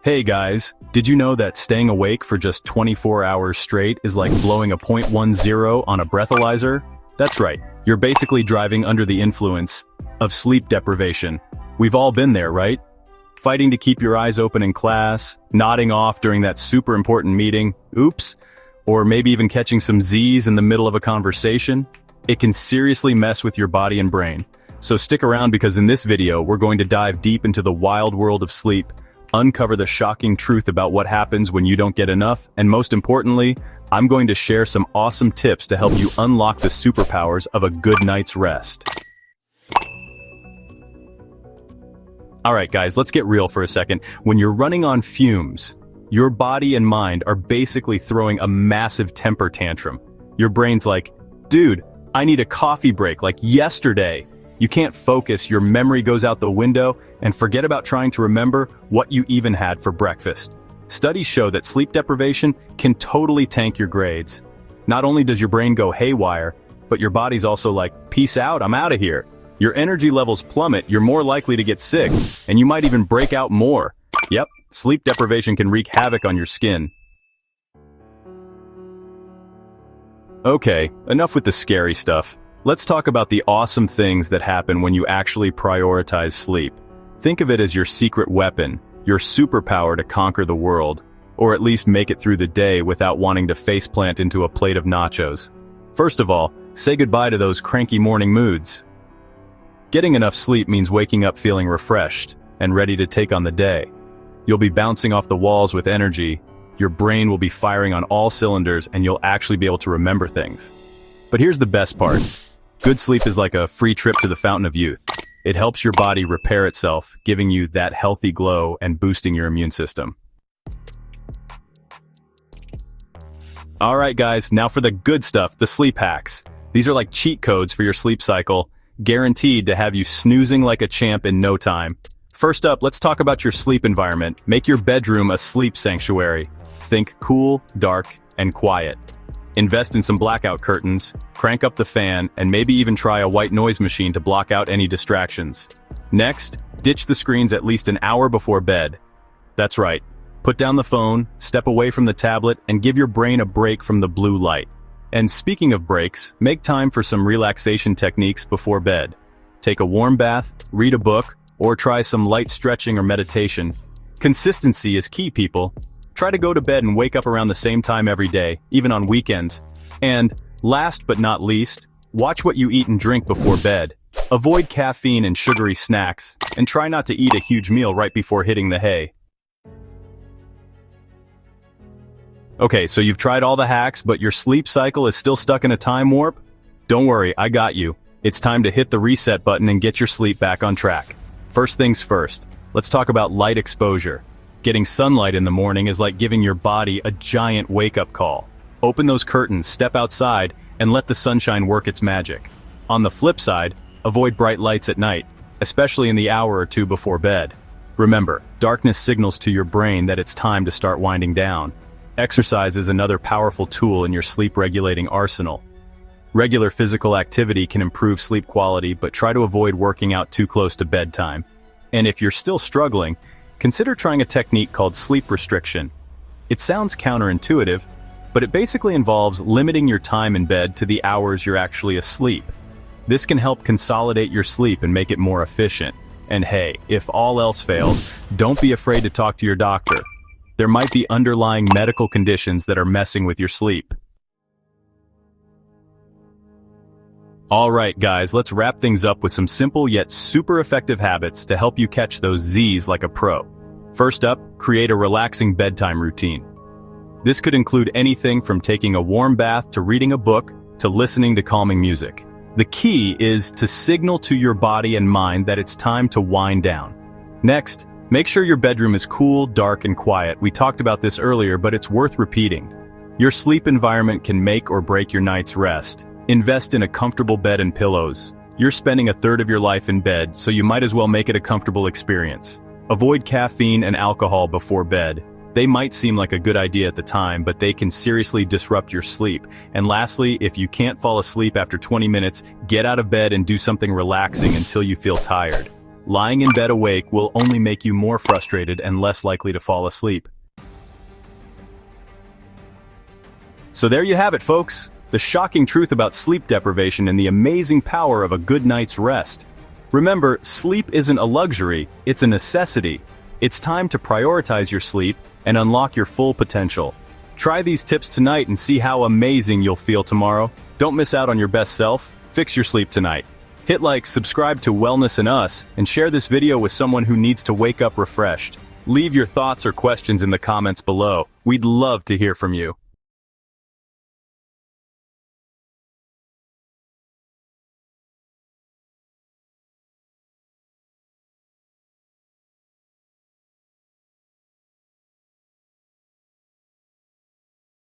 Hey guys, did you know that staying awake for just 24 hours straight is like blowing a .10 on a breathalyzer? That's right, you're basically driving under the influence of sleep deprivation. We've all been there, right? Fighting to keep your eyes open in class, nodding off during that super important meeting, oops, or maybe even catching some Z's in the middle of a conversation. It can seriously mess with your body and brain. So stick around because in this video, we're going to dive deep into the wild world of sleep, uncover the shocking truth about what happens when you don't get enough, and most importantly, I'm going to share some awesome tips to help you unlock the superpowers of a good night's rest. Alright guys, let's get real for a second. When you're running on fumes, your body and mind are basically throwing a massive temper tantrum. Your brain's like, dude, I need a coffee break like yesterday. You can't focus, your memory goes out the window, and forget about trying to remember what you even had for breakfast. Studies show that sleep deprivation can totally tank your grades. Not only does your brain go haywire, but your body's also like, peace out, I'm out of here. Your energy levels plummet, you're more likely to get sick, and you might even break out more. Yep, sleep deprivation can wreak havoc on your skin. Okay, enough with the scary stuff. Let's talk about the awesome things that happen when you actually prioritize sleep. Think of it as your secret weapon, your superpower to conquer the world, or at least make it through the day without wanting to faceplant into a plate of nachos. First of all, say goodbye to those cranky morning moods. Getting enough sleep means waking up feeling refreshed and ready to take on the day. You'll be bouncing off the walls with energy, your brain will be firing on all cylinders, and you'll actually be able to remember things. But here's the best part. Good sleep is like a free trip to the fountain of youth. It helps your body repair itself, giving you that healthy glow and boosting your immune system. Alright guys, now for the good stuff, the sleep hacks. These are like cheat codes for your sleep cycle, guaranteed to have you snoozing like a champ in no time. First up, let's talk about your sleep environment. Make your bedroom a sleep sanctuary. Think cool, dark, and quiet. Invest in some blackout curtains, crank up the fan, and maybe even try a white noise machine to block out any distractions. Next, ditch the screens at least an hour before bed. That's right. Put down the phone, step away from the tablet, and give your brain a break from the blue light. And speaking of breaks, make time for some relaxation techniques before bed. Take a warm bath, read a book, or try some light stretching or meditation. Consistency is key, people. Try to go to bed and wake up around the same time every day, even on weekends. And, last but not least, watch what you eat and drink before bed. Avoid caffeine and sugary snacks, and try not to eat a huge meal right before hitting the hay. Okay, so you've tried all the hacks, but your sleep cycle is still stuck in a time warp? Don't worry, I got you. It's time to hit the reset button and get your sleep back on track. First things first, let's talk about light exposure. Getting sunlight in the morning is like giving your body a giant wake-up call. Open those curtains, step outside, and let the sunshine work its magic. On the flip side, avoid bright lights at night, especially in the hour or two before bed. Remember, darkness signals to your brain that it's time to start winding down. Exercise is another powerful tool in your sleep-regulating arsenal. Regular physical activity can improve sleep quality, but try to avoid working out too close to bedtime. And if you're still struggling, consider trying a technique called sleep restriction. It sounds counterintuitive, but it basically involves limiting your time in bed to the hours you're actually asleep. This can help consolidate your sleep and make it more efficient. And hey, if all else fails, don't be afraid to talk to your doctor. There might be underlying medical conditions that are messing with your sleep. Alright guys, let's wrap things up with some simple yet super effective habits to help you catch those Z's like a pro. First up, create a relaxing bedtime routine. This could include anything from taking a warm bath to reading a book to listening to calming music. The key is to signal to your body and mind that it's time to wind down. Next, make sure your bedroom is cool, dark, and quiet. We talked about this earlier, but it's worth repeating. Your sleep environment can make or break your night's rest. Invest in a comfortable bed and pillows. You're spending a third of your life in bed, so you might as well make it a comfortable experience. Avoid caffeine and alcohol before bed. They might seem like a good idea at the time, but they can seriously disrupt your sleep. And lastly, if you can't fall asleep after 20 minutes, get out of bed and do something relaxing until you feel tired. Lying in bed awake will only make you more frustrated and less likely to fall asleep. So there you have it, folks. The shocking truth about sleep deprivation and the amazing power of a good night's rest. Remember, sleep isn't a luxury, it's a necessity. It's time to prioritize your sleep and unlock your full potential. Try these tips tonight and see how amazing you'll feel tomorrow. Don't miss out on your best self. Fix your sleep tonight. Hit like, subscribe to Wellness and Us, and share this video with someone who needs to wake up refreshed. Leave your thoughts or questions in the comments below. We'd love to hear from you.